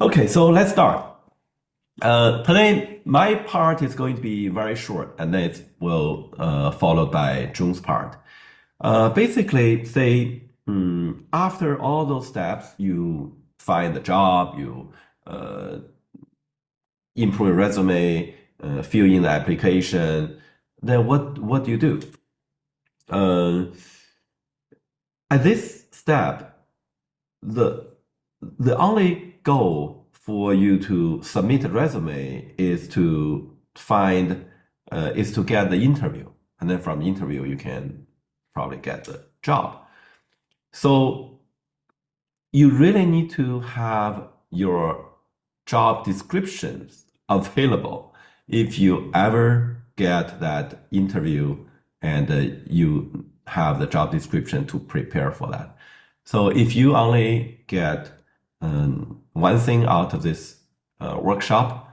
Okay, so let's start. Today, my part is going to be very short, and then it will followed by June's part. Basically, say after all those steps, you find the job, you uh, improve your resume, fill in the application. Then what do you do? Uh, at this step, the the only goal for you to submit a resume is to find is to get the interview, and then from the interview you can probably get the job. So you really need to have your job descriptions available if you ever get that interview and you have the job description to prepare for that. So if you only get one thing out of this workshop,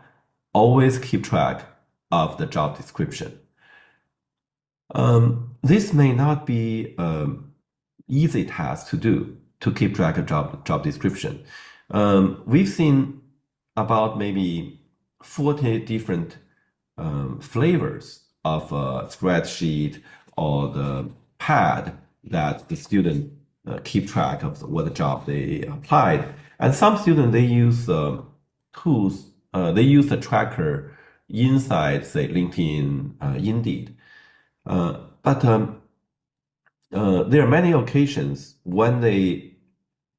always keep track of the job description. This may not be easy task to do to keep track of job description. We've seen about maybe 40 different flavors of a spreadsheet or the pad that the student keep track of what the job they applied. And some students they use tools. They use the tracker inside, say, LinkedIn, Indeed. But there are many occasions when they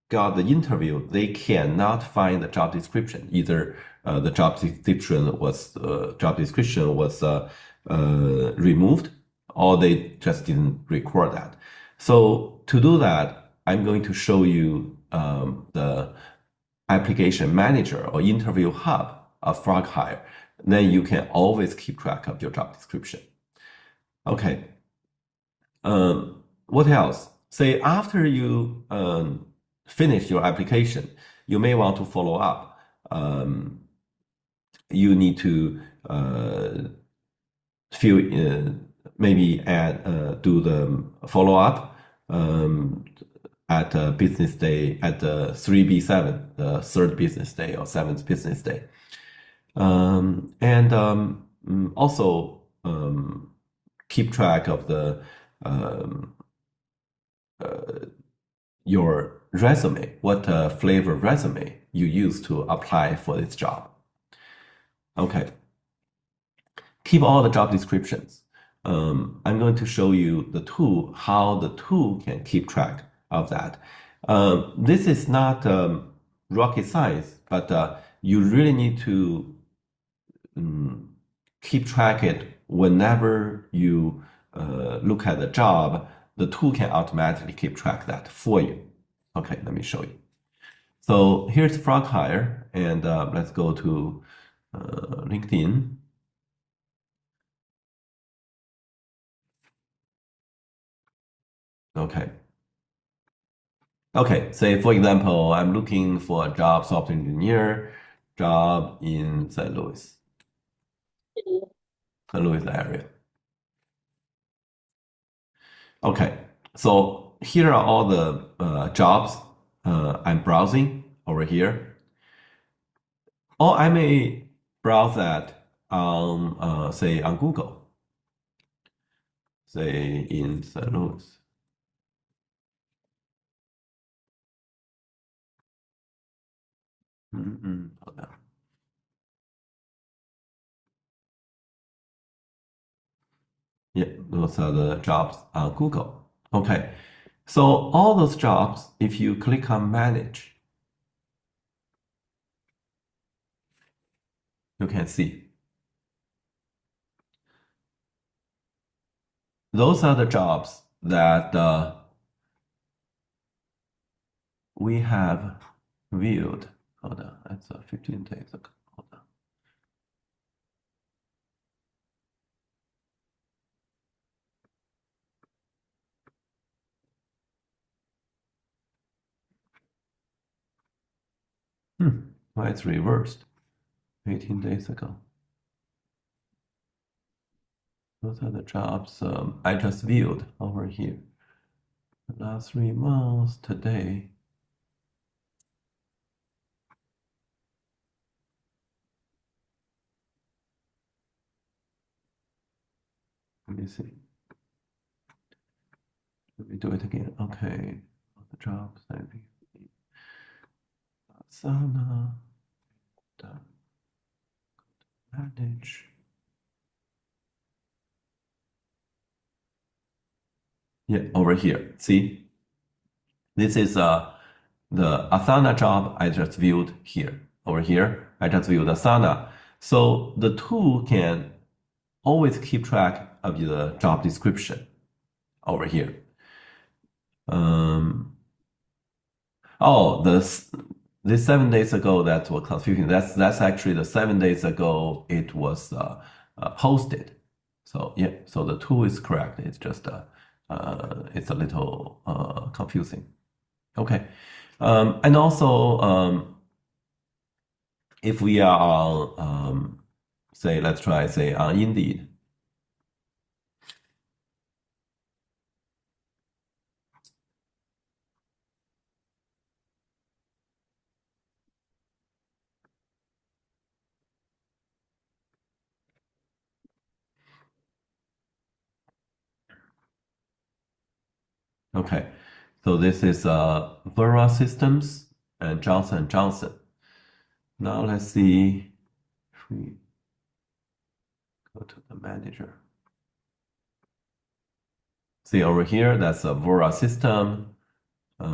got the interview, they cannot find the job description. Either the job description was removed, or they just didn't record that. So to do that, I'm going to show you the application manager or interview hub of FrogHire. Then you can always keep track of your job description. Okay. What else? Say after you finish your application, you may want to follow up. You need to maybe do the follow up at business day at the 3B7, the third business day or seventh business day. Also keep track of the your resume, what flavor resume you use to apply for this job. Okay. Keep all the job descriptions. I'm going to show you the tool, how the tool can keep track of that. This is not rocket science, but you really need to keep track it whenever you look at the job. The tool can automatically keep track that for you. Okay, let me show you. So here's FrogHire, and let's go to LinkedIn. Okay. Okay, say for example, I'm looking for a job, software engineer, job in St. Louis area. Okay, so here are all the jobs I'm browsing over here. Or I may browse that on, say, on Google, say in St. Louis. Hold on. Yeah, those are the jobs on Google. Okay, so all those jobs, if you click on Manage, you can see. Those are the jobs that we have viewed. Hold on, that's 15 days ago. Hold on. Why it's reversed? 18 days ago. Those are the jobs I just viewed over here. The last 3 months, today. Let me see. Let me do it again. Okay. The job setting. Asana. Manage. Yeah, over here. See, this is the Asana job I just viewed here. Over here, I just viewed Asana. So the tool can always keep track of the job description over here. Oh, this 7 days ago that was confusing. That's actually the 7 days ago it was posted. So yeah, so the tool is correct. It's just it's a little confusing. Okay, and also if we are on say let's try say on Indeed. Okay, so this is Vera Systems and Johnson & Johnson. Now let's see if we go to the manager. See over here, that's a Vera system. It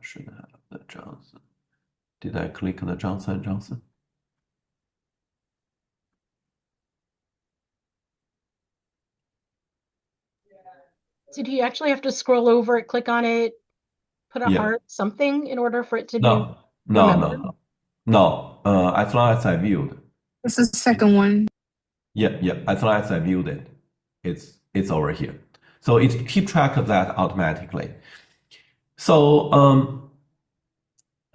should have the Johnson. Did I click the Johnson & Johnson? Did you actually have to scroll over it, click on it, put a Yeah. heart, something in order for it to be No, no, no, remembered? no. No, as long as I viewed. It's the second one. Yeah, yeah. As long as I viewed it, it's over here. So it keep track of that automatically. So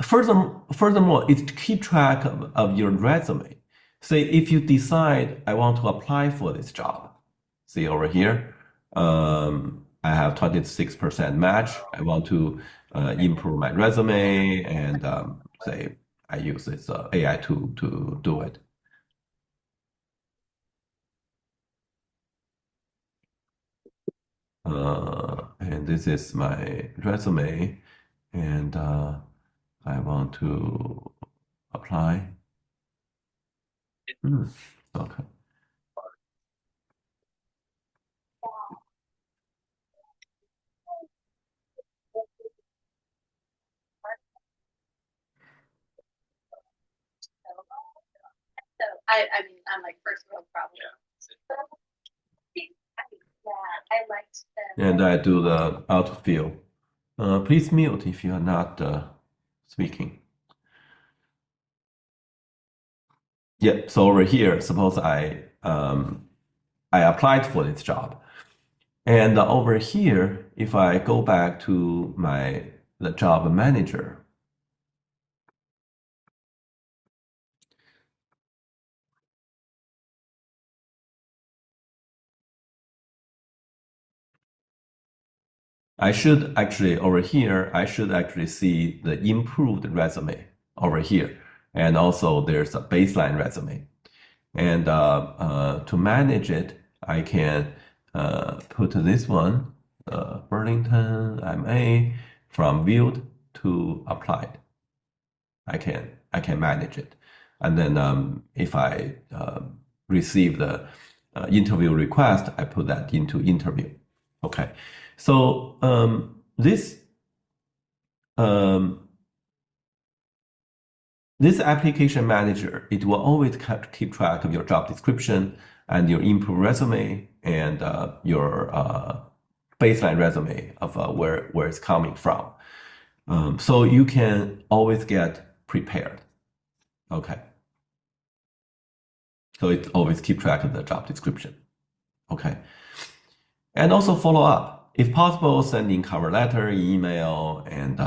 furthermore, it keep track of your resume. Say if you decide I want to apply for this job, see over here, I have 26% match. I want to improve my resume and say I use this AI tool to do it. And this is my resume, and I want to apply. Okay. I mean, I'm like first world problem. Yeah, I liked them. And I do the autofill. Please mute if you are not speaking. Yeah, so over here, suppose I applied for this job. And over here, if I go back to the job manager, I should actually over here, I should actually see the improved resume over here. And also there's a baseline resume. And to manage it, I can put this one, Burlington MA, from viewed to applied. I can manage it. And then if I receive the interview request, I put that into interview. Okay. So this application manager, it will always keep track of your job description and your improved resume and your baseline resume of where it's coming from. So you can always get prepared. Okay. So it always keep track of the job description. Okay. And also follow up. If possible, sending cover letter, email, and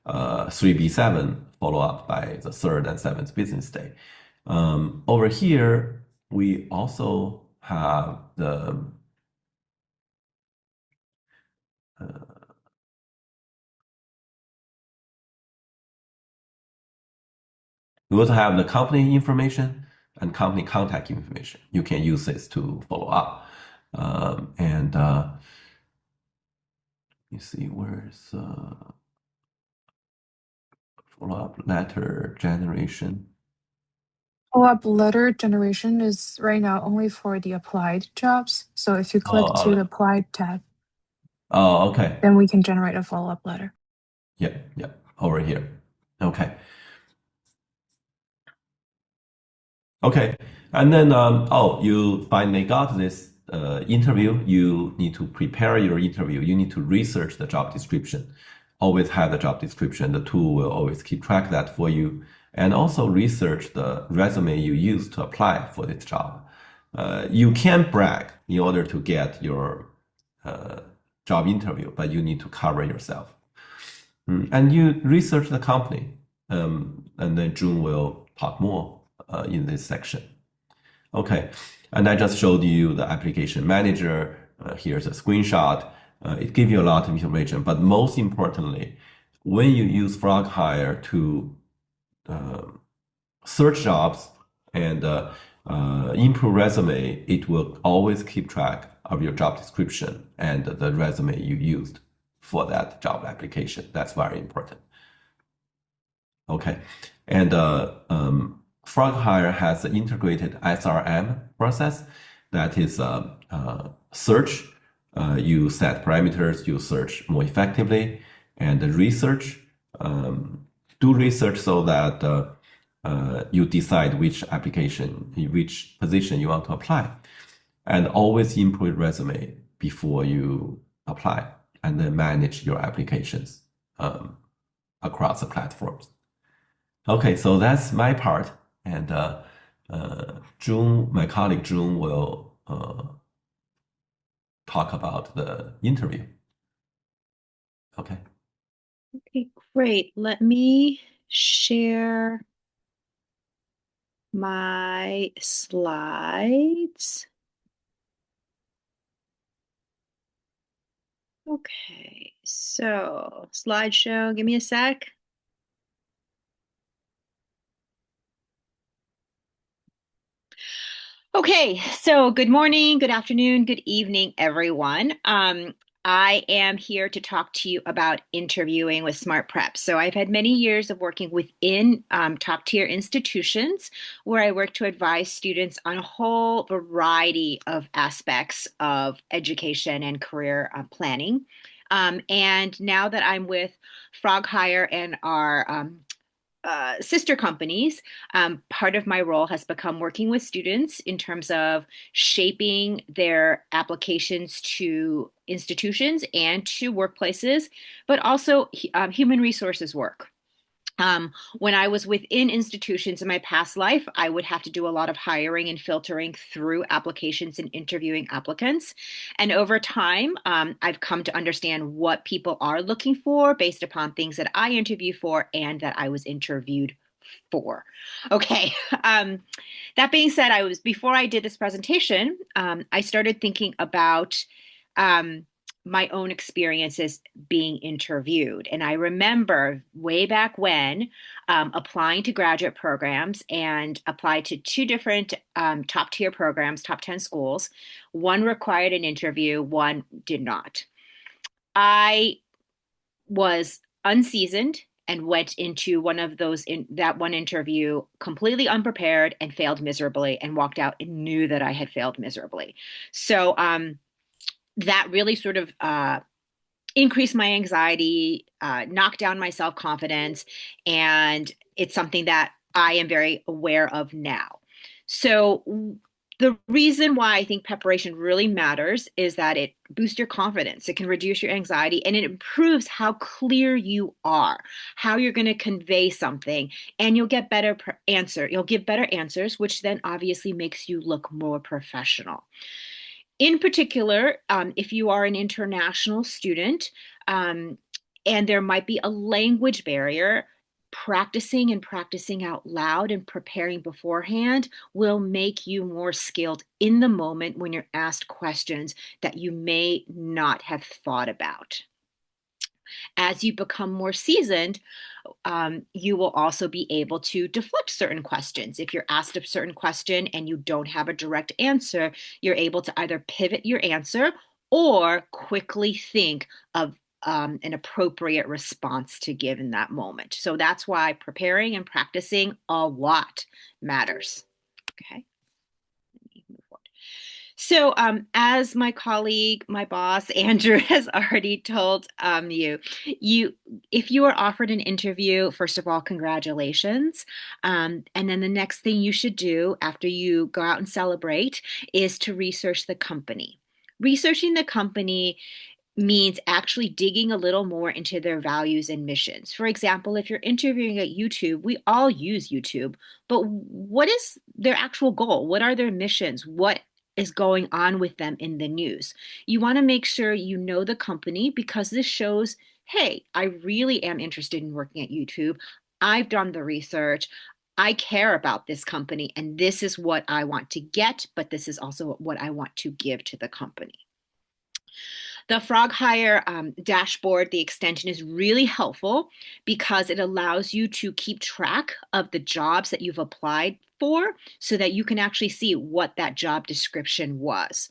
3B7 follow up by the third and seventh business day. Over here, we also have we also have the company information. and company contact information. You can use this to follow up. You see where's follow-up letter generation. Follow-up letter generation is right now only for the applied jobs. So if you click to the applied tab, okay. then we can generate a follow-up letter. Yeah, over here. Okay. Okay, and then you finally got this interview. You need to prepare your interview. You need to research the job description. Always have the job description. The tool will always keep track of that for you, and also research the resume you use to apply for this job. You can brag in order to get your job interview, but you need to cover yourself. And you research the company, and then June will talk more in this section. Okay, and I just showed you the application manager. Here's a screenshot. It gives you a lot of information, but most importantly, when you use FrogHire to search jobs and improve resume, it will always keep track of your job description and the resume you used for that job application. That's very important. Okay, and FrogHire has an integrated SRM process that is search. You set parameters, you search more effectively, and research. Do research so that you decide which application, which position you want to apply, and always input resume before you apply, and then manage your applications across the platforms. Okay, so that's my part, and June, my colleague June, will talk about the interview. Okay. Okay, great. Let me share my slides. Okay, so slideshow, give me a sec. Okay, so good morning, good afternoon, good evening, everyone. I am here to talk to you about interviewing with Smart Prep. So I've had many years of working within top tier institutions where I work to advise students on a whole variety of aspects of education and career planning. And now that I'm with FrogHire and our sister companies, part of my role has become working with students in terms of shaping their applications to institutions and to workplaces, but also human resources work. When I was within institutions in my past life, I would have to do a lot of hiring and filtering through applications and interviewing applicants. And over time, I've come to understand what people are looking for based upon things that I interview for and that I was interviewed for. Okay. That being said, before I did this presentation, I started thinking about my own experiences being interviewed. And I remember way back when applying to graduate programs and applied to two different top tier programs, top 10 schools. One required an interview, one did not. I was unseasoned and went into one of those that one interview completely unprepared and failed miserably and walked out and knew that I had failed miserably. So that really sort of increased my anxiety, knocked down my self-confidence, and it's something that I am very aware of now. So the reason why I think preparation really matters is that it boosts your confidence, it can reduce your anxiety, and it improves how clear you are, how you're going to convey something, and you'll get better you'll give better answers, which then obviously makes you look more professional. In particular, if you are an international student and there might be a language barrier, practicing and practicing out loud and preparing beforehand will make you more skilled in the moment when you're asked questions that you may not have thought about. As you become more seasoned, you will also be able to deflect certain questions. If you're asked a certain question and you don't have a direct answer, you're able to either pivot your answer or quickly think of an appropriate response to give in that moment. So that's why preparing and practicing a lot matters. Okay. Let me move forward. So, as my colleague, my boss, Andrew, has already told if you are offered an interview, first of all, congratulations. And then the next thing you should do after you go out and celebrate is to research the company. Researching the company means actually digging a little more into their values and missions. For example, if you're interviewing at YouTube, we all use YouTube, but what is their actual goal? What are their missions? What is going on with them in the news? You want to make sure you know the company because this shows, hey, I really am interested in working at YouTube. I've done the research. I care about this company, and this is what I want to get, but this is also what I want to give to the company. The FrogHire dashboard, the extension, is really helpful because it allows you to keep track of the jobs that you've applied for so that you can actually see what that job description was.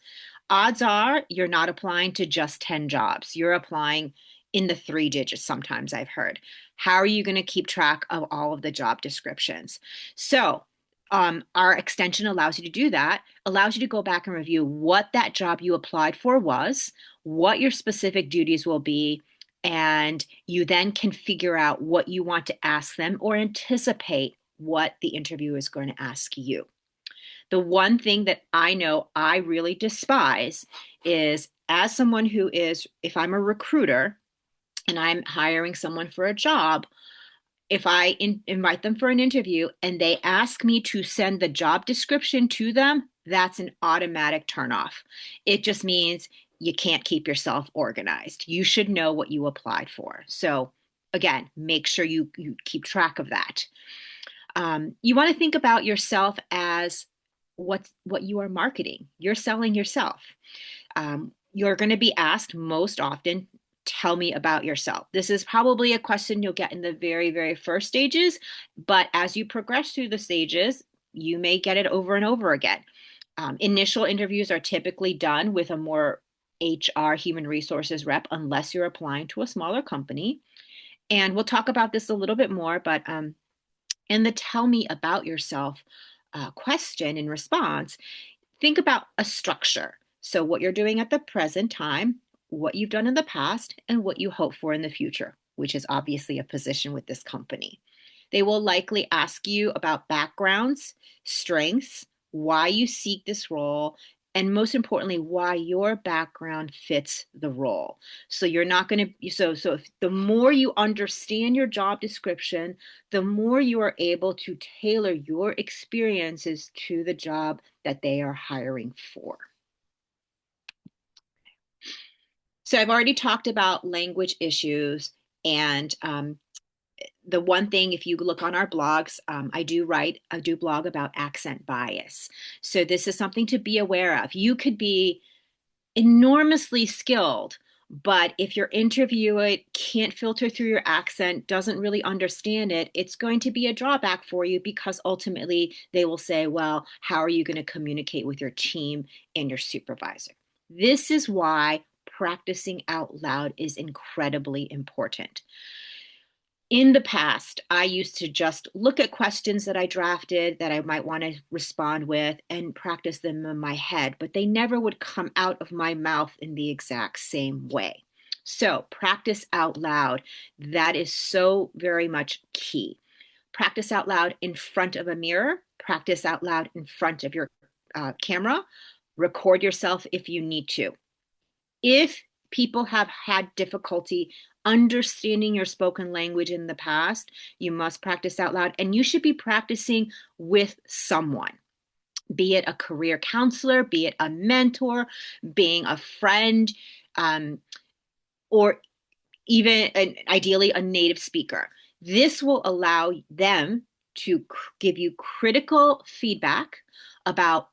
Odds are you're not applying to just 10 jobs. You're applying in the 3 digits sometimes, I've heard. How are you going to keep track of all of the job descriptions? So our extension allows you to do that, allows you to go back and review what that job you applied for was, what your specific duties will be, and you then can figure out what you want to ask them or anticipate what the interviewer is going to ask you. The one thing that I know I really despise is, as someone who is, if I'm a recruiter and I'm hiring someone for a job, if I invite them for an interview and they ask me to send the job description to them, that's an automatic turnoff. It just means you can't keep yourself organized. You should know what you applied for. So again, make sure you keep track of that. You want to think about yourself as what you are marketing. You're selling yourself. You're going to be asked most often, tell me about yourself. This is probably a question you'll get in the very, very first stages, but as you progress through the stages, you may get it over and over again. Initial interviews are typically done with a more HR, human resources rep, unless you're applying to a smaller company. And we'll talk about this a little bit more, but in the tell me about yourself question in response, think about a structure. So what you're doing at the present time, what you've done in the past, and what you hope for in the future, which is obviously a position with this company. They will likely ask you about backgrounds, strengths, why you seek this role, and most importantly, why your background fits the role. So you're not going to, so if the more you understand your job description, the more you are able to tailor your experiences to the job that they are hiring for. So I've already talked about language issues, and the one thing, if you look on our blogs, I do blog about accent bias. So this is something to be aware of. You could be enormously skilled, but if your interviewer can't filter through your accent, doesn't really understand it, it's going to be a drawback for you because ultimately they will say, well, how are you going to communicate with your team and your supervisor? This is why practicing out loud is incredibly important. In the past, I used to just look at questions that I drafted that I might want to respond with and practice them in my head, but they never would come out of my mouth in the exact same way. So practice out loud. That is so very much key. Practice out loud in front of a mirror. Practice out loud in front of your camera. Record yourself if you need to. If people have had difficulty understanding your spoken language in the past, you must practice out loud, and you should be practicing with someone, be it a career counselor, be it a mentor, being a friend, or even ideally a native speaker. This will allow them to give you critical feedback about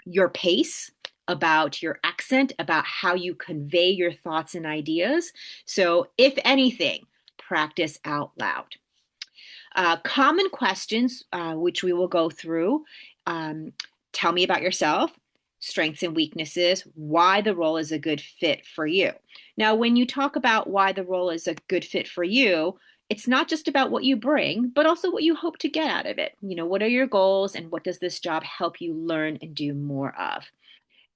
your pace, about your accent, about how you convey your thoughts and ideas. So if anything, practice out loud. Common questions, which we will go through. Tell me about yourself, strengths and weaknesses, why the role is a good fit for you. Now, when you talk about why the role is a good fit for you, it's not just about what you bring, but also what you hope to get out of it. What are your goals and what does this job help you learn and do more of?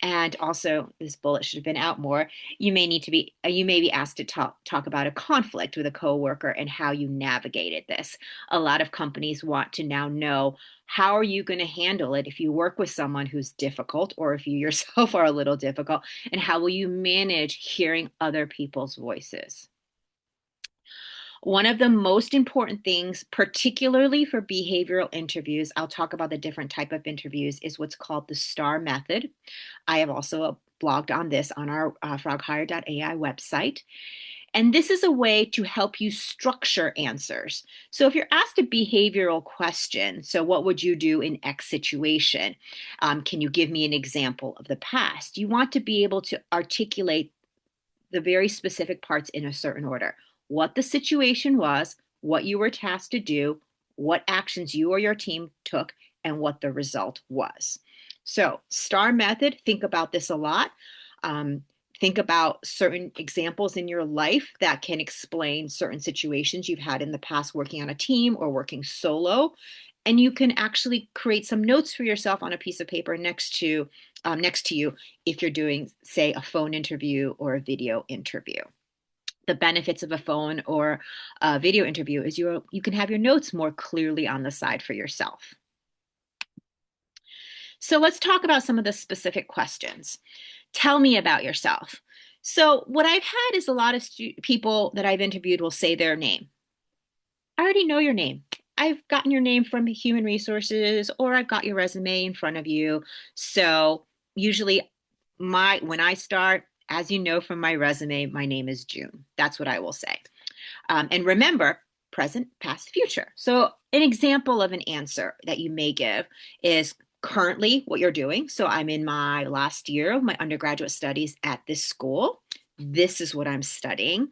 And also, this bullet should have been out more. You may be asked to talk about a conflict with a coworker and how you navigated this. A lot of companies want to now know, how are you going to handle it if you work with someone who's difficult, or if you yourself are a little difficult, and how will you manage hearing other people's voices? One of the most important things, particularly for behavioral interviews, I'll talk about the different type of interviews, is what's called the STAR method. I have also blogged on this on our FrogHire.ai website. And this is a way to help you structure answers. So if you're asked a behavioral question, so what would you do in X situation? Can you give me an example of the past? You want to be able to articulate the very specific parts in a certain order. What the situation was, what you were tasked to do, what actions you or your team took, and what the result was. So, STAR method, think about this a lot. Think about certain examples in your life that can explain certain situations you've had in the past working on a team or working solo. And you can actually create some notes for yourself on a piece of paper next to you if you're doing, say, a phone interview or a video interview. The benefits of a phone or a video interview is you can have your notes more clearly on the side for yourself. So let's talk about some of the specific questions. Tell me about yourself. So what I've had is a lot of people that I've interviewed will say their name. I already know your name. I've gotten your name from human resources, or I've got your resume in front of you. So usually when I start, as you know from my resume, my name is June. That's what I will say. And remember, present, past, future. So an example of an answer that you may give is currently what you're doing. So I'm in my last year of my undergraduate studies at this school. This is what I'm studying.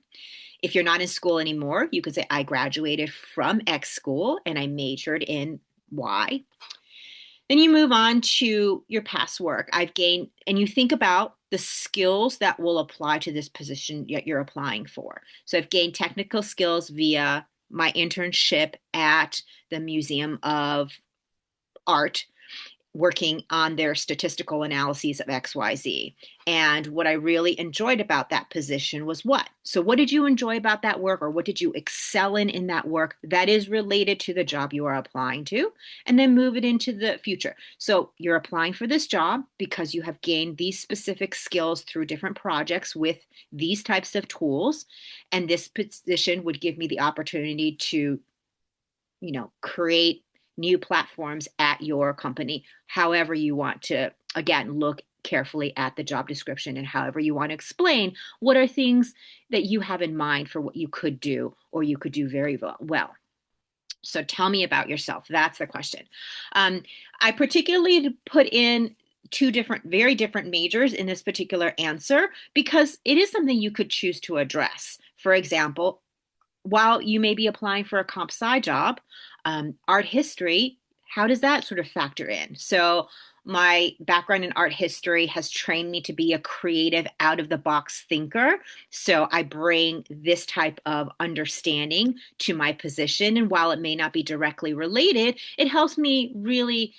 If you're not in school anymore, you could say I graduated from X school and I majored in Y. Then you move on to your past work. I've gained, and you think about the skills that will apply to this position that you're applying for. So I've gained technical skills via my internship at the Museum of Art, working on their statistical analyses of XYZ. And what I really enjoyed about that position was what? So what did you enjoy about that work, or what did you excel in that work that is related to the job you are applying to? And then move it into the future. So you're applying for this job because you have gained these specific skills through different projects with these types of tools. And this position would give me the opportunity to, create new platforms at your company, however you want to, again, look carefully at the job description, and however you want to explain what are things that you have in mind for what you could do or you could do very well. So tell me about yourself. That's the question. I particularly put in two very different majors in this particular answer because it is something you could choose to address. For example, while you may be applying for a comp sci job, art history, how does that sort of factor in? So my background in art history has trained me to be a creative, out-of-the-box thinker. So I bring this type of understanding to my position. And while it may not be directly related, it helps me really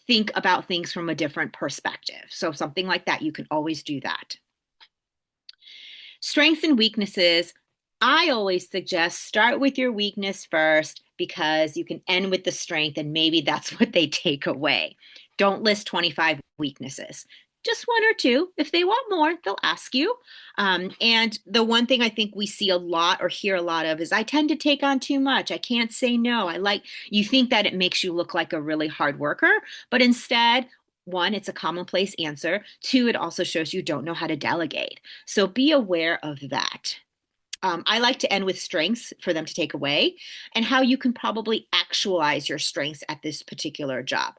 think about things from a different perspective. So something like that, you can always do that. Strengths and weaknesses. I always suggest start with your weakness first because you can end with the strength, and maybe that's what they take away. Don't list 25 weaknesses. Just one or two. If they want more, they'll ask you. And the one thing I think we see a lot or hear a lot of is I tend to take on too much. I can't say no. You think that it makes you look like a really hard worker, but instead, one, it's a commonplace answer. Two, it also shows you don't know how to delegate. So be aware of that. I like to end with strengths for them to take away and how you can probably actualize your strengths at this particular job.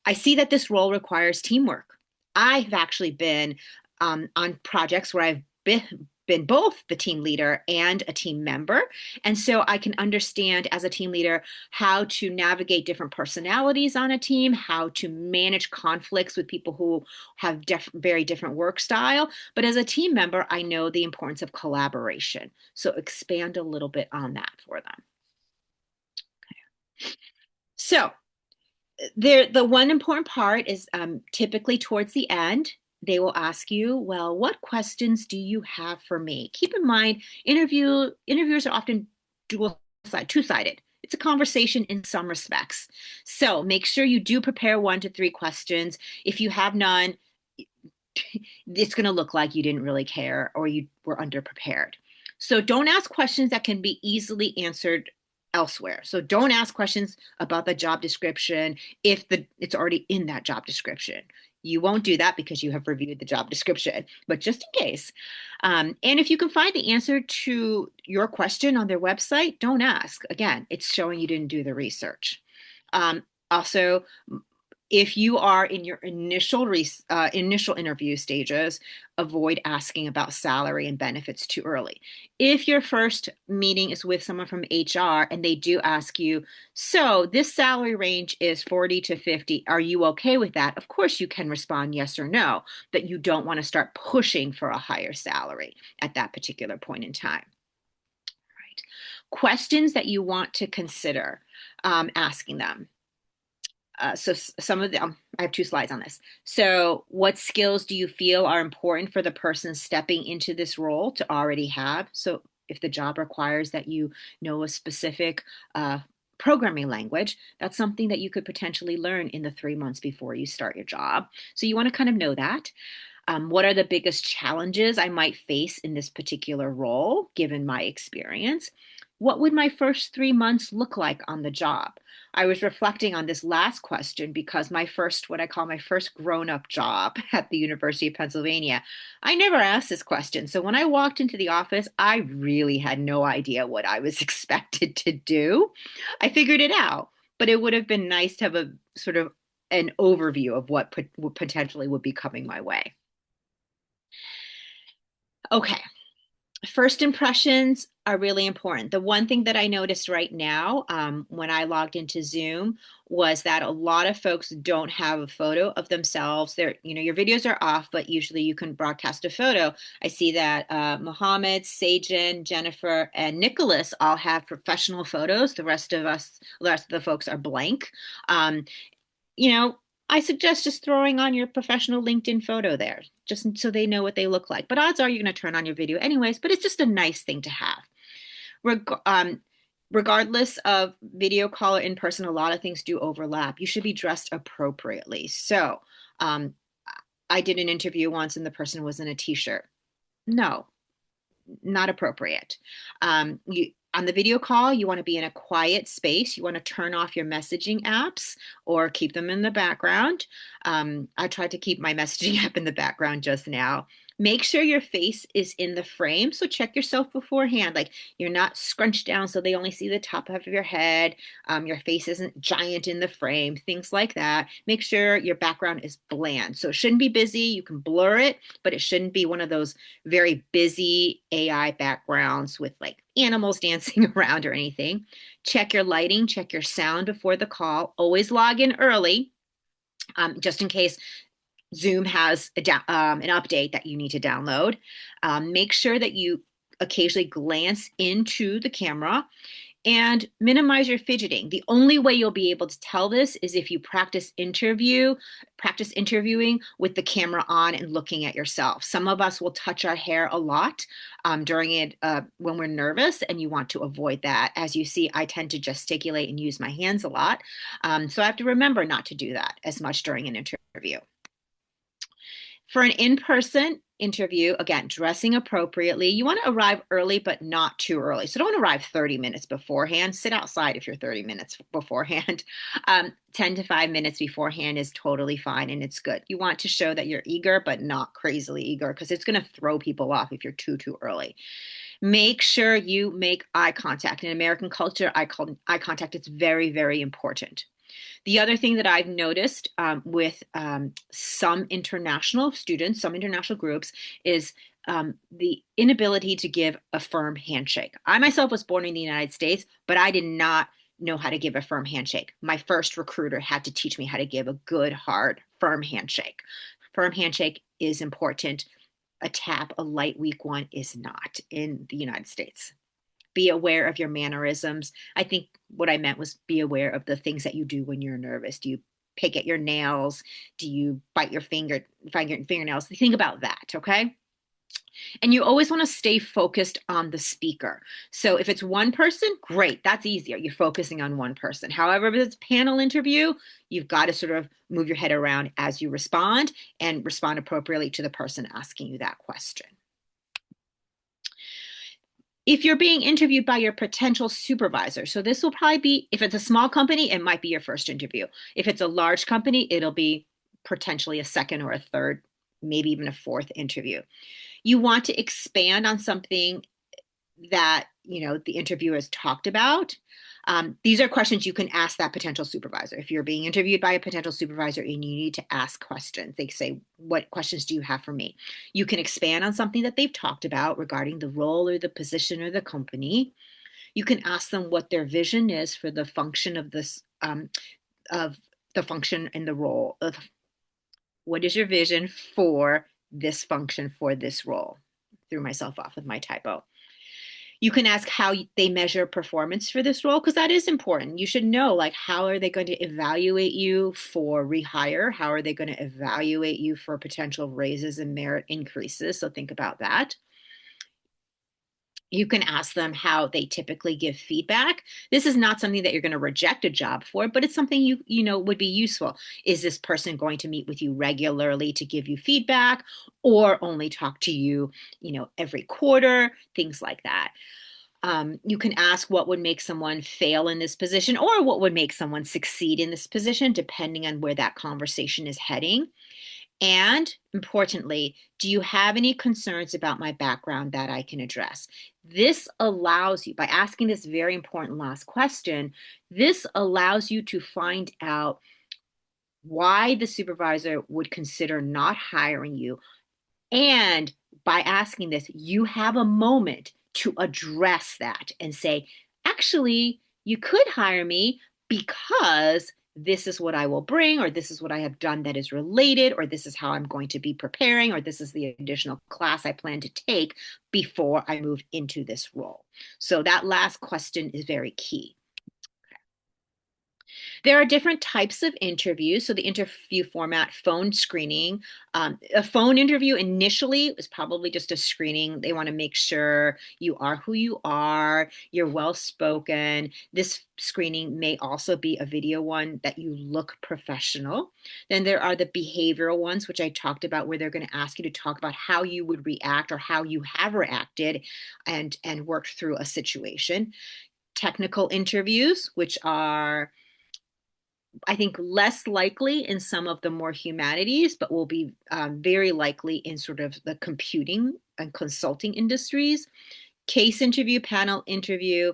I see that this role requires teamwork. I've actually been on projects where I've been both the team leader and a team member. And so I can understand as a team leader how to navigate different personalities on a team, how to manage conflicts with people who have very different work style. But as a team member, I know the importance of collaboration. So expand a little bit on that for them. Okay. So the one important part is typically towards the end, they will ask you, well, what questions do you have for me? Keep in mind, interviewers are often two-sided. It's a conversation in some respects. So make sure you do prepare 1 to 3 questions. If you have none, it's going to look like you didn't really care or you were underprepared. So don't ask questions that can be easily answered elsewhere. So don't ask questions about the job description if it's already in that job description. You won't do that because you have reviewed the job description, but just in case. And if you can find the answer to your question on their website, don't ask. Again, it's showing you didn't do the research. Also, if you are in your initial interview stages, avoid asking about salary and benefits too early. If your first meeting is with someone from HR and they do ask you, so this salary range is 40 to 50, are you okay with that? Of course you can respond yes or no, but you don't want to start pushing for a higher salary at that particular point in time. Right. Questions that you want to consider asking them. So some of them, I have 2 slides on this. So what skills do you feel are important for the person stepping into this role to already have? So if the job requires that you know a specific programming language, that's something that you could potentially learn in the 3 months before you start your job. So you want to kind of know that. What are the biggest challenges I might face in this particular role, given my experience? What would my first 3 months look like on the job? I was reflecting on this last question because what I call my first grown-up job at the University of Pennsylvania, I never asked this question. So when I walked into the office, I really had no idea what I was expected to do. I figured it out, but it would have been nice to have a sort of an overview of what potentially would be coming my way. Okay. First impressions are really important. The one thing that I noticed right now when I logged into Zoom was that a lot of folks don't have a photo of themselves. Your videos are off, but usually you can broadcast a photo. I see that Mohammed, Sajin, Jennifer, and Nicholas all have professional photos. The rest of the folks are blank. I suggest just throwing on your professional LinkedIn photo there, just so they know what they look like. But odds are you're going to turn on your video anyways, but it's just a nice thing to have. Regardless of video call or in person, a lot of things do overlap. You should be dressed appropriately. So I did an interview once and the person was in a t-shirt. No, not appropriate. On the video call, you want to be in a quiet space. You want to turn off your messaging apps or keep them in the background. I tried to keep my messaging app in the background just now. Make sure your face is in the frame. So check yourself beforehand. Like you're not scrunched down so they only see the top of your head. Your face isn't giant in the frame, things like that. Make sure your background is bland. So it shouldn't be busy. You can blur it, but it shouldn't be one of those very busy AI backgrounds with like animals dancing around or anything. Check your lighting, check your sound before the call. Always log in early, just in case Zoom has an update that you need to download. Make sure that you occasionally glance into the camera and minimize your fidgeting. The only way you'll be able to tell this is if you practice interviewing with the camera on and looking at yourself. Some of us will touch our hair a lot during it when we're nervous, and you want to avoid that. As you see, I tend to gesticulate and use my hands a lot. So I have to remember not to do that as much during an interview. For an in-person interview, again, dressing appropriately. You want to arrive early, but not too early. So don't arrive 30 minutes beforehand. Sit outside if you're 30 minutes beforehand. 10 to 5 minutes beforehand is totally fine and it's good. You want to show that you're eager, but not crazily eager because it's going to throw people off if you're too early. Make sure you make eye contact. In American culture, eye contact is very, very important. The other thing that I've noticed with some international students, some international groups, is the inability to give a firm handshake. I myself was born in the United States, but I did not know how to give a firm handshake. My first recruiter had to teach me how to give a good, hard, firm handshake. Firm handshake is important. A tap, a light, weak one is not in the United States. Be aware of your mannerisms. I think what I meant was be aware of the things that you do when you're nervous. Do you pick at your nails? Do you bite your fingernails? Think about that, okay? And you always want to stay focused on the speaker. So if it's one person, great, that's easier. You're focusing on one person. However, if it's a panel interview, you've got to sort of move your head around as you respond and respond appropriately to the person asking you that question. If you're being interviewed by your potential supervisor, so this will probably be, if it's a small company, it might be your first interview. If it's a large company, it'll be potentially a second or a third, maybe even a fourth interview. You want to expand on something that, you know, the interviewer has talked about. These are questions you can ask that potential supervisor. If you're being interviewed by a potential supervisor and you need to ask questions, they say, what questions do you have for me? You can expand on something that they've talked about regarding the role or the position or the company. You can ask them what their vision is for the function of this, of the function and the role of what is your vision for this function for this role? Threw myself off with my typo. You can ask how they measure performance for this role, because that is important. You should know, like, how are they going to evaluate you for rehire? How are they going to evaluate you for potential raises and merit increases? So think about that. You can ask them how they typically give feedback. This is not something that you're going to reject a job for, but it's something you know would be useful. Is this person going to meet with you regularly to give you feedback, or only talk to you, you know, every quarter? Things like that. You can ask what would make someone fail in this position, or what would make someone succeed in this position, depending on where that conversation is heading. And importantly, do you have any concerns about my background that I can address? This allows you, by asking this very important last question, this allows you to find out why the supervisor would consider not hiring you. And by asking this, you have a moment to address that and say, actually, you could hire me because this is what I will bring, or this is what I have done that is related, or this is how I'm going to be preparing, or this is the additional class I plan to take before I move into this role. So that last question is very key. There are different types of interviews. So the interview format, phone screening. A phone interview initially is probably just a screening. They want to make sure you are who you are, you're well-spoken. This screening may also be a video one that you look professional. Then there are the behavioral ones, which I talked about, where they're going to ask you to talk about how you would react or how you have reacted and worked through a situation. Technical interviews, which are, I think, less likely in some of the more humanities, but will be very likely in sort of the computing and consulting industries. Case interview, panel interview,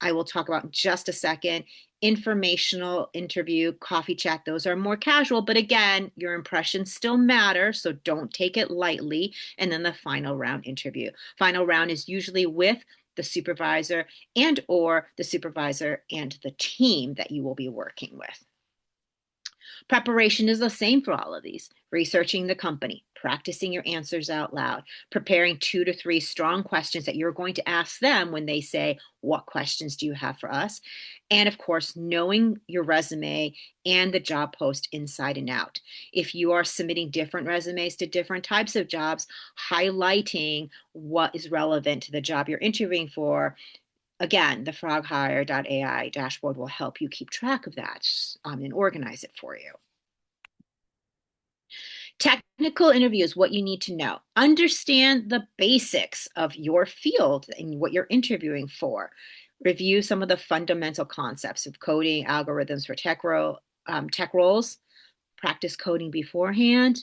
I will talk about in just a second. Informational interview, coffee chat, those are more casual, but again, your impressions still matter, so don't take it lightly. And then the final round interview. Final round is usually with the supervisor and or the supervisor and the team that you will be working with. Preparation is the same for all of these. Researching the company, practicing your answers out loud, preparing 2 to 3 strong questions that you're going to ask them when they say, what questions do you have for us? And of course, knowing your resume and the job post inside and out. If you are submitting different resumes to different types of jobs, highlighting what is relevant to the job you're interviewing for. Again, the FrogHire.ai dashboard will help you keep track of that and organize it for you. Technical interviews, what you need to know. Understand the basics of your field and what you're interviewing for. Review some of the fundamental concepts of coding, algorithms for tech roles. Practice coding beforehand.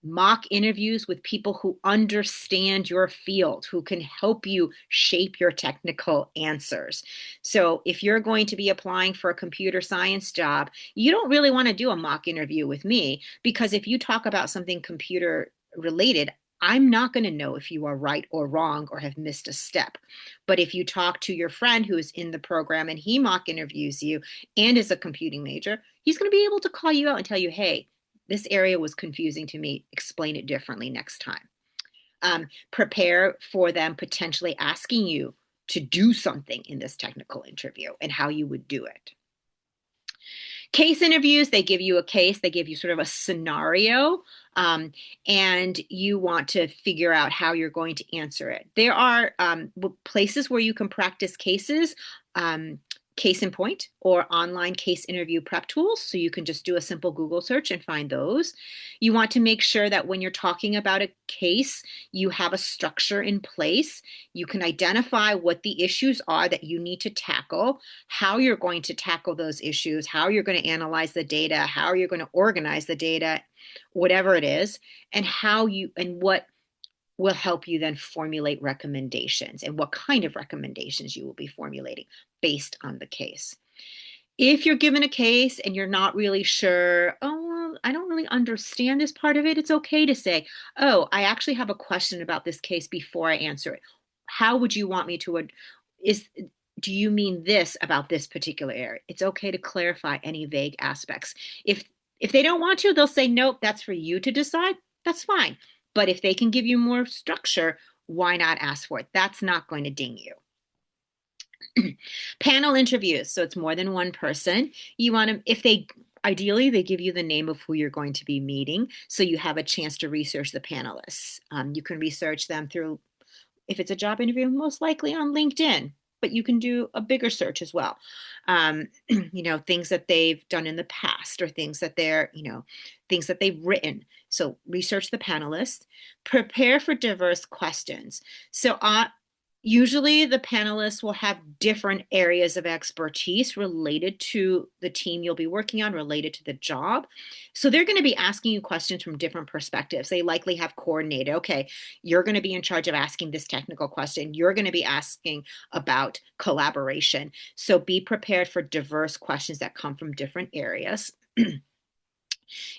mock interviews with people who understand your field, who can help you shape your technical answers. So if you're going to be applying for a computer science job, you don't really want to do a mock interview with me, because if you talk about something computer related, I'm not going to know if you are right or wrong or have missed a step. But if you talk to your friend who is in the program and he mock interviews you and is a computing major, he's going to be able to call you out and tell you, hey, this area was confusing to me. Explain it differently next time. Prepare for them potentially asking you to do something in this technical interview and how you would do it. Case interviews, they give you a case, they give you sort of a scenario, and you want to figure out how you're going to answer it. There are places where you can practice cases, Case in Point or online case interview prep tools. So you can just do a simple Google search and find those. You want to make sure that when you're talking about a case, you have a structure in place. You can identify what the issues are that you need to tackle, how you're going to tackle those issues, how you're going to analyze the data, how you're going to organize the data, whatever it is, and what will help you then formulate recommendations and what kind of recommendations you will be formulating based on the case. If you're given a case and you're not really sure, oh, I don't really understand this part of it, it's okay to say, oh, I actually have a question about this case before I answer it. How would you want me to, do you mean this about this particular area? It's okay to clarify any vague aspects. If they don't want to, they'll say, nope, that's for you to decide. That's fine. But if they can give you more structure, why not ask for it? That's not going to ding you. Panel interviews. So it's more than one person. You want to, ideally, they give you the name of who you're going to be meeting, so you have a chance to research the panelists. You can research them through, if it's a job interview, most likely on LinkedIn, but you can do a bigger search as well. Things that they've done in the past, or things that they've written. So research the panelists, prepare for diverse questions. So usually the panelists will have different areas of expertise related to the team you'll be working on, related to the job. So they're going to be asking you questions from different perspectives. They likely have coordinated, okay, you're going to be in charge of asking this technical question. You're going to be asking about collaboration. So be prepared for diverse questions that come from different areas.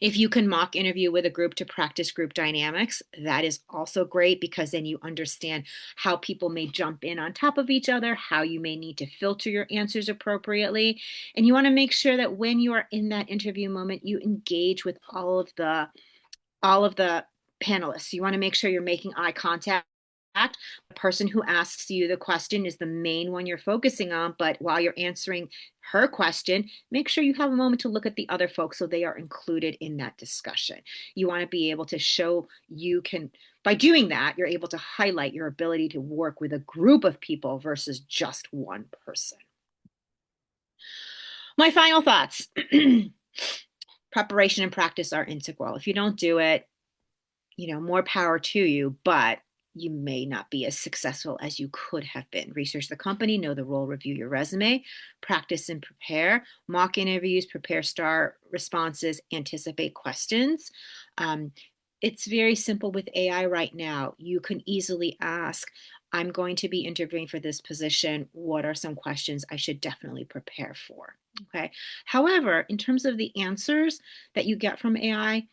If you can mock interview with a group to practice group dynamics, that is also great, because then you understand how people may jump in on top of each other, how you may need to filter your answers appropriately. And you want to make sure that when you are in that interview moment, you engage with all of the panelists. You want to make sure you're making eye contact. The person who asks you the question is the main one you're focusing on, but while you're answering her question, make sure you have a moment to look at the other folks so they are included in that discussion. You want to be able to show by doing that, you're able to highlight your ability to work with a group of people versus just one person. My final thoughts. Preparation and practice are integral. If you don't do it, more power to you, but you may not be as successful as you could have been. Research the company, know the role, review your resume, practice and prepare, mock interviews, prepare star responses, anticipate questions. It's very simple with AI right now. You can easily ask, I'm going to be interviewing for this position. What are some questions I should definitely prepare for? Okay. However, in terms of the answers that you get from AI,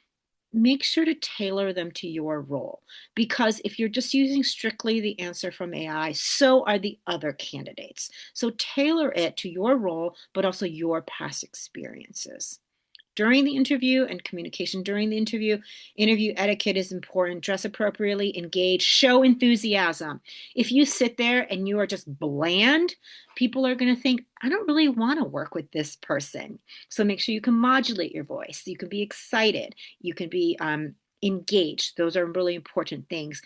make sure to tailor them to your role, because if you're just using strictly the answer from AI, so are the other candidates. So tailor it to your role, but also your past experiences. During the interview and communication during the interview etiquette is important. Dress appropriately, engage, show enthusiasm. If you sit there and you are just bland, people are going to think, I don't really want to work with this person. So make sure you can modulate your voice. You can be excited. You can be engaged. Those are really important things.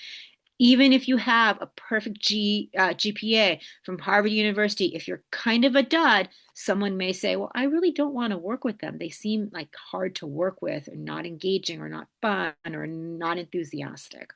Even if you have a perfect GPA from Harvard University, if you're kind of a dud, someone may say, well, I really don't want to work with them. They seem like hard to work with, or not engaging, or not fun, or not enthusiastic.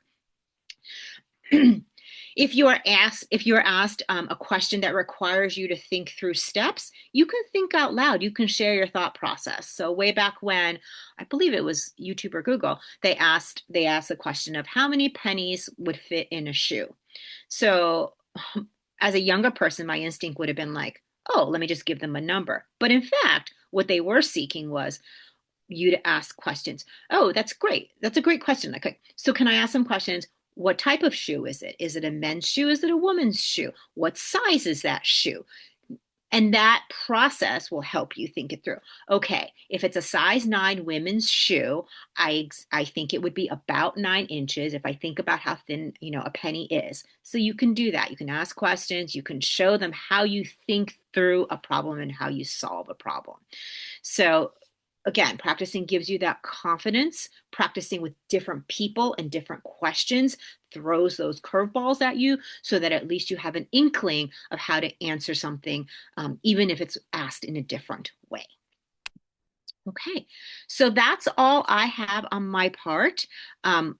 If you are asked a question that requires you to think through steps, you can think out loud. You can share your thought process. So way back when, I believe it was YouTube or Google, they asked the question of how many pennies would fit in a shoe. So as a younger person, my instinct would have been like, oh, let me just give them a number. But in fact, what they were seeking was you to ask questions. Oh, that's great. That's a great question. Okay, so can I ask some questions? What type of shoe is it? Is it a men's shoe? Is it a woman's shoe? What size is that shoe? And that process will help you think it through. Okay, if it's a size 9 women's shoe, I think it would be about 9 inches if I think about how thin, a penny is. So you can do that. You can ask questions. You can show them how you think through a problem and how you solve a problem. So again, practicing gives you that confidence. Practicing with different people and different questions throws those curveballs at you so that at least you have an inkling of how to answer something, even if it's asked in a different way. Okay, so that's all I have on my part. I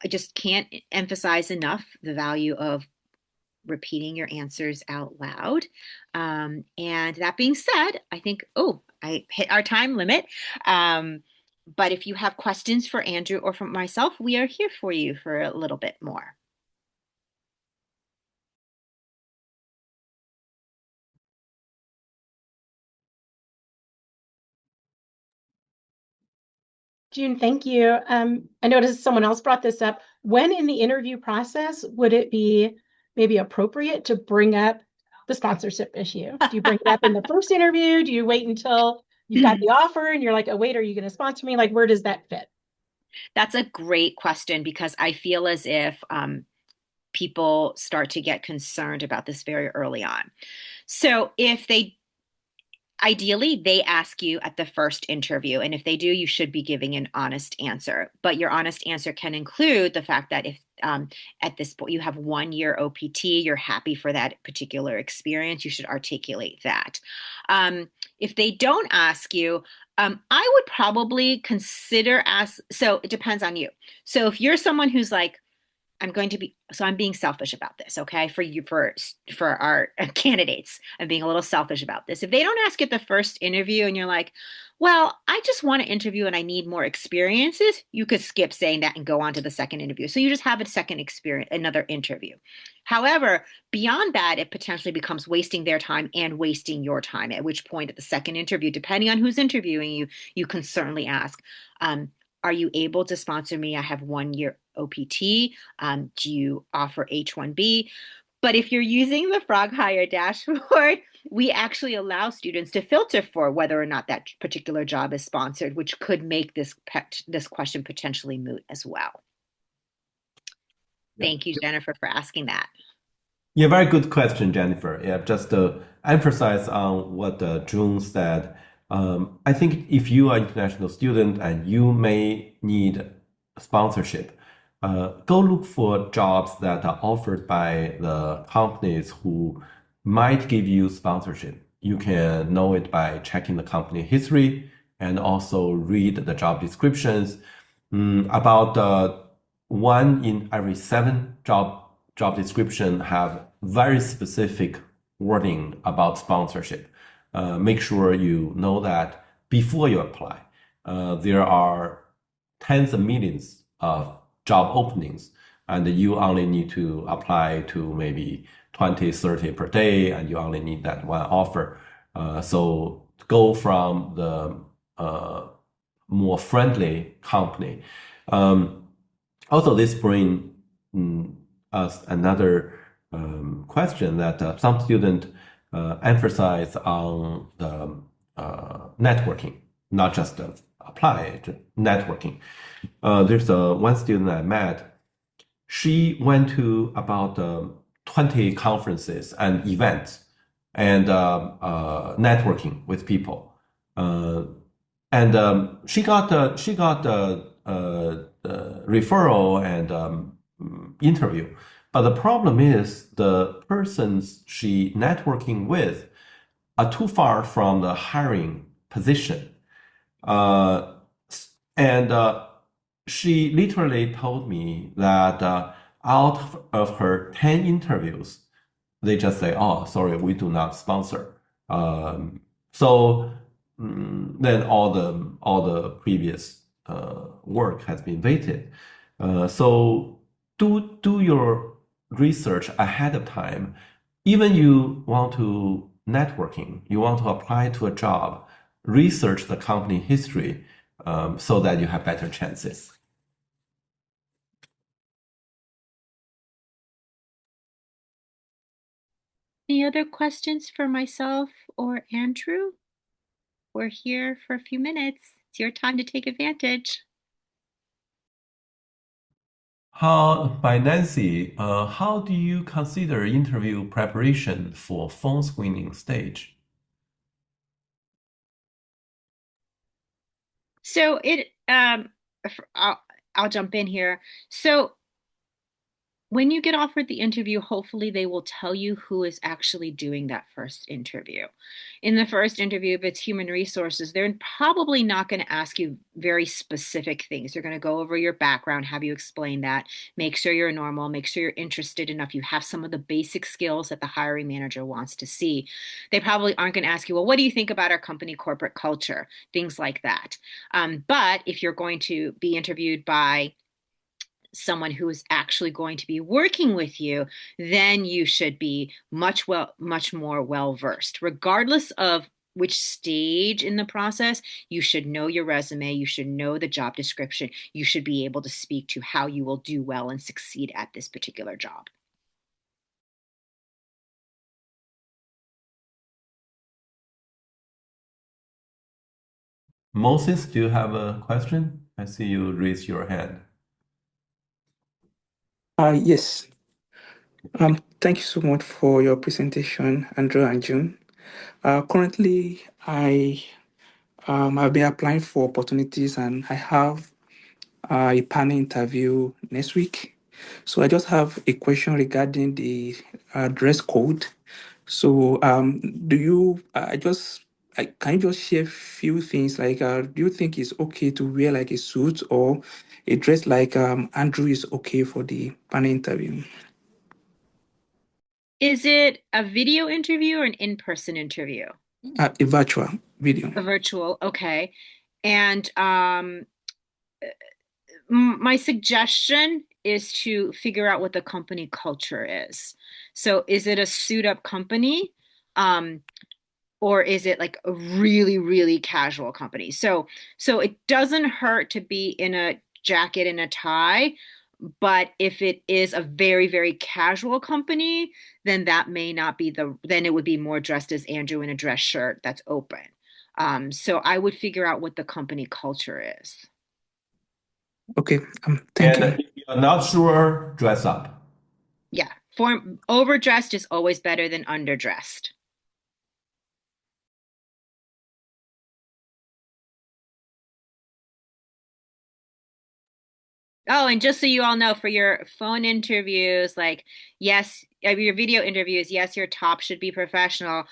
just can't emphasize enough the value of repeating your answers out loud. And that being said, I think, I hit our time limit. But if you have questions for Andrew or for myself, we are here for you for a little bit more. June, thank you. I noticed someone else brought this up. When in the interview process would it be maybe appropriate to bring up the sponsorship issue? Do you bring it up in the first interview? Do you wait until you've got the offer and you're like, oh, wait, are you going to sponsor me? Like, where does that fit? That's a great question because I feel as if people start to get concerned about this very early on. So ideally, they ask you at the first interview, and if they do, you should be giving an honest answer. But your honest answer can include the fact that if at this point you have 1 year OPT, you're happy for that particular experience, you should articulate that. If they don't ask you, I would probably consider so it depends on you. So if you're someone who's like, I'm being selfish about this, okay? For our candidates, I'm being a little selfish about this. If they don't ask at the first interview and you're like, well, I just want to interview and I need more experiences, you could skip saying that and go on to the second interview. So you just have a second experience, another interview. However, beyond that, it potentially becomes wasting their time and wasting your time, at which point at the second interview, depending on who's interviewing you, you can certainly ask, are you able to sponsor me? I have 1 year OPT. Do you offer H-1B? But if you're using the FrogHire dashboard, we actually allow students to filter for whether or not that particular job is sponsored, which could make this question potentially moot as well. Thank you, Jennifer, for asking that. Yeah, very good question, Jennifer. Yeah, just to emphasize on what June said. I think if you are an international student and you may need sponsorship, go look for jobs that are offered by the companies who might give you sponsorship. You can know it by checking the company history and also read the job descriptions. About 1 in every 7 job description have very specific wording about sponsorship. Make sure you know that before you apply. There are tens of millions of job openings, and you only need to apply to maybe 20, 30 per day, and you only need that one offer. So go from the more friendly company. Also, this brings us another question that some students emphasize on the networking, not just applied networking. There's one student I met. She went to about 20 conferences and events and networking with people. And she got referral and interview. But the problem is the persons she networking with are too far from the hiring position. And she literally told me that out of her 10 interviews, they just say, "Oh, sorry, we do not sponsor." So then all the previous work has been weighted. So do your research ahead of time. Even you want to networking, you want to apply to a job, research the company history so that you have better chances. Any other questions for myself or Andrew? We're here for a few minutes. It's your time to take advantage. By Nancy, how do you consider interview preparation for phone screening stage? So I'll jump in here. So when you get offered the interview, hopefully they will tell you who is actually doing that first interview. In the first interview, if it's human resources, they're probably not going to ask you very specific things. They're going to go over your background, have you explain that, make sure you're normal, make sure you're interested enough, you have some of the basic skills that the hiring manager wants to see. They probably aren't going to ask you, well, what do you think about our company corporate culture? Things like that. But if you're going to be interviewed by someone who is actually going to be working with you, then you should be much more well versed. Regardless of which stage in the process, you should know your resume, you should know the job description, you should be able to speak to how you will do well and succeed at this particular job. Moses, do you have a question? I see you raise your hand. Yes. Thank you so much for your presentation, Andrew and June. Currently, I've been applying for opportunities and I have a panel interview next week. So I just have a question regarding the dress code. So do you, can you just share a few things like, do you think it's okay to wear like a suit or a dress like Andrew is okay for the panel interview? Is it a video interview or an in-person interview? A virtual video. A virtual, okay. And my suggestion is to figure out what the company culture is. So is it a suit up company? Or is it like a really, really casual company? So it doesn't hurt to be in a jacket and a tie, but if it is a very, very casual company, then that may not be then it would be more dressed as Andrew in a dress shirt that's open. So I would figure out what the company culture is. Okay, thank you. And if you're not sure, dress up. Yeah, overdressed is always better than underdressed. Oh, and just so you all know, for your phone interviews, like, yes, your video interviews, yes, your top should be professional.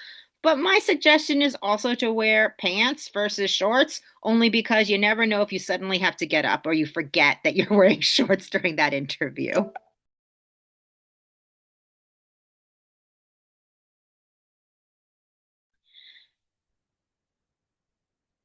But my suggestion is also to wear pants versus shorts, only because you never know if you suddenly have to get up or you forget that you're wearing shorts during that interview.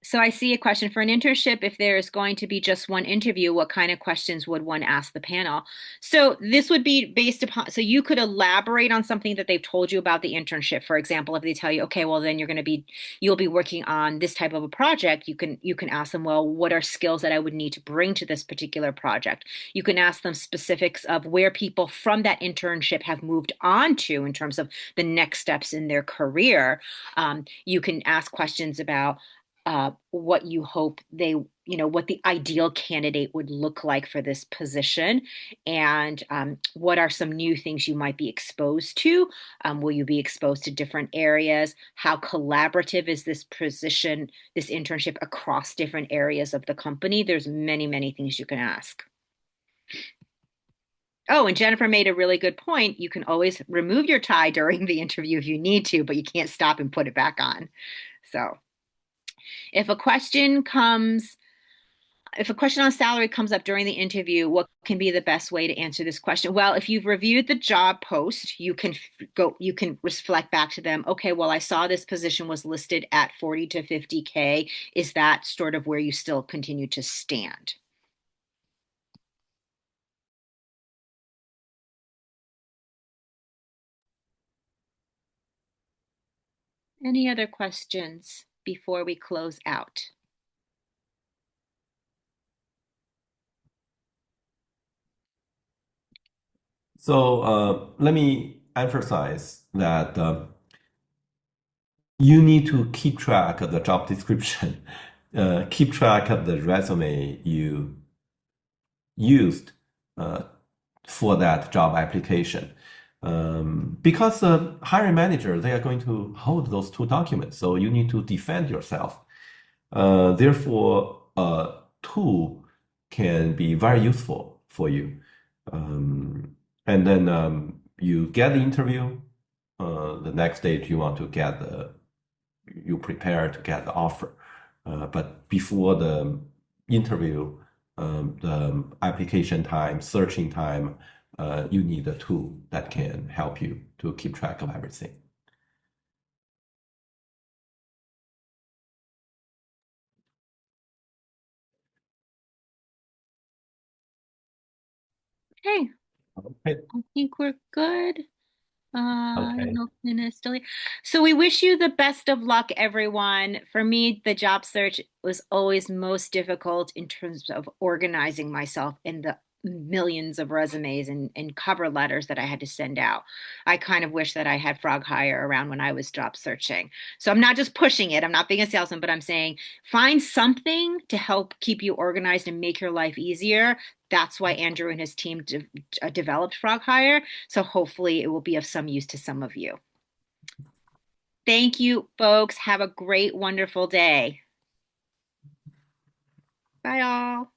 So I see a question for an internship. If there's going to be just one interview, what kind of questions would one ask the panel? So this would be based upon, so you could elaborate on something that they've told you about the internship. For example, if they tell you, okay, well, then you'll be working on this type of a project, you can ask them, well, what are skills that I would need to bring to this particular project? You can ask them specifics of where people from that internship have moved on to in terms of the next steps in their career. You can ask questions about what you hope what the ideal candidate would look like for this position, and what are some new things you might be exposed to. Will you be exposed to different areas? How collaborative is this position, this internship across different areas of the company? There's many, many things you can ask. Oh, and Jennifer made a really good point. You can always remove your tie during the interview if you need to, but you can't stop and put it back on. So if a question comes if a question on salary comes up during the interview, what can be the best way to answer this question? Well, if you've reviewed the job post, you can reflect back to them. Okay, well, I saw this position was listed at 40 to 50K. Is that sort of where you still continue to stand? Any other questions before we close out? So let me emphasize that you need to keep track of the job description, keep track of the resume you used for that job application. Because the hiring manager, they are going to hold those two documents, so you need to defend yourself. Therefore, a tool can be very useful for you. And then you get the interview. The next stage, you prepare to get the offer. But before the interview, the application time, searching time, you need a tool that can help you to keep track of everything. Okay, Okay. I think we're good. I don't Okay. know if Nina is still here. So we wish you the best of luck, everyone. For me, the job search was always most difficult in terms of organizing myself in the millions of resumes and cover letters that I had to send out. I kind of wish that I had FrogHire around when I was job searching. So I'm not just pushing it. I'm not being a salesman, but I'm saying find something to help keep you organized and make your life easier. That's why Andrew and his team developed FrogHire. So hopefully it will be of some use to some of you. Thank you, folks. Have a great, wonderful day. Bye, all.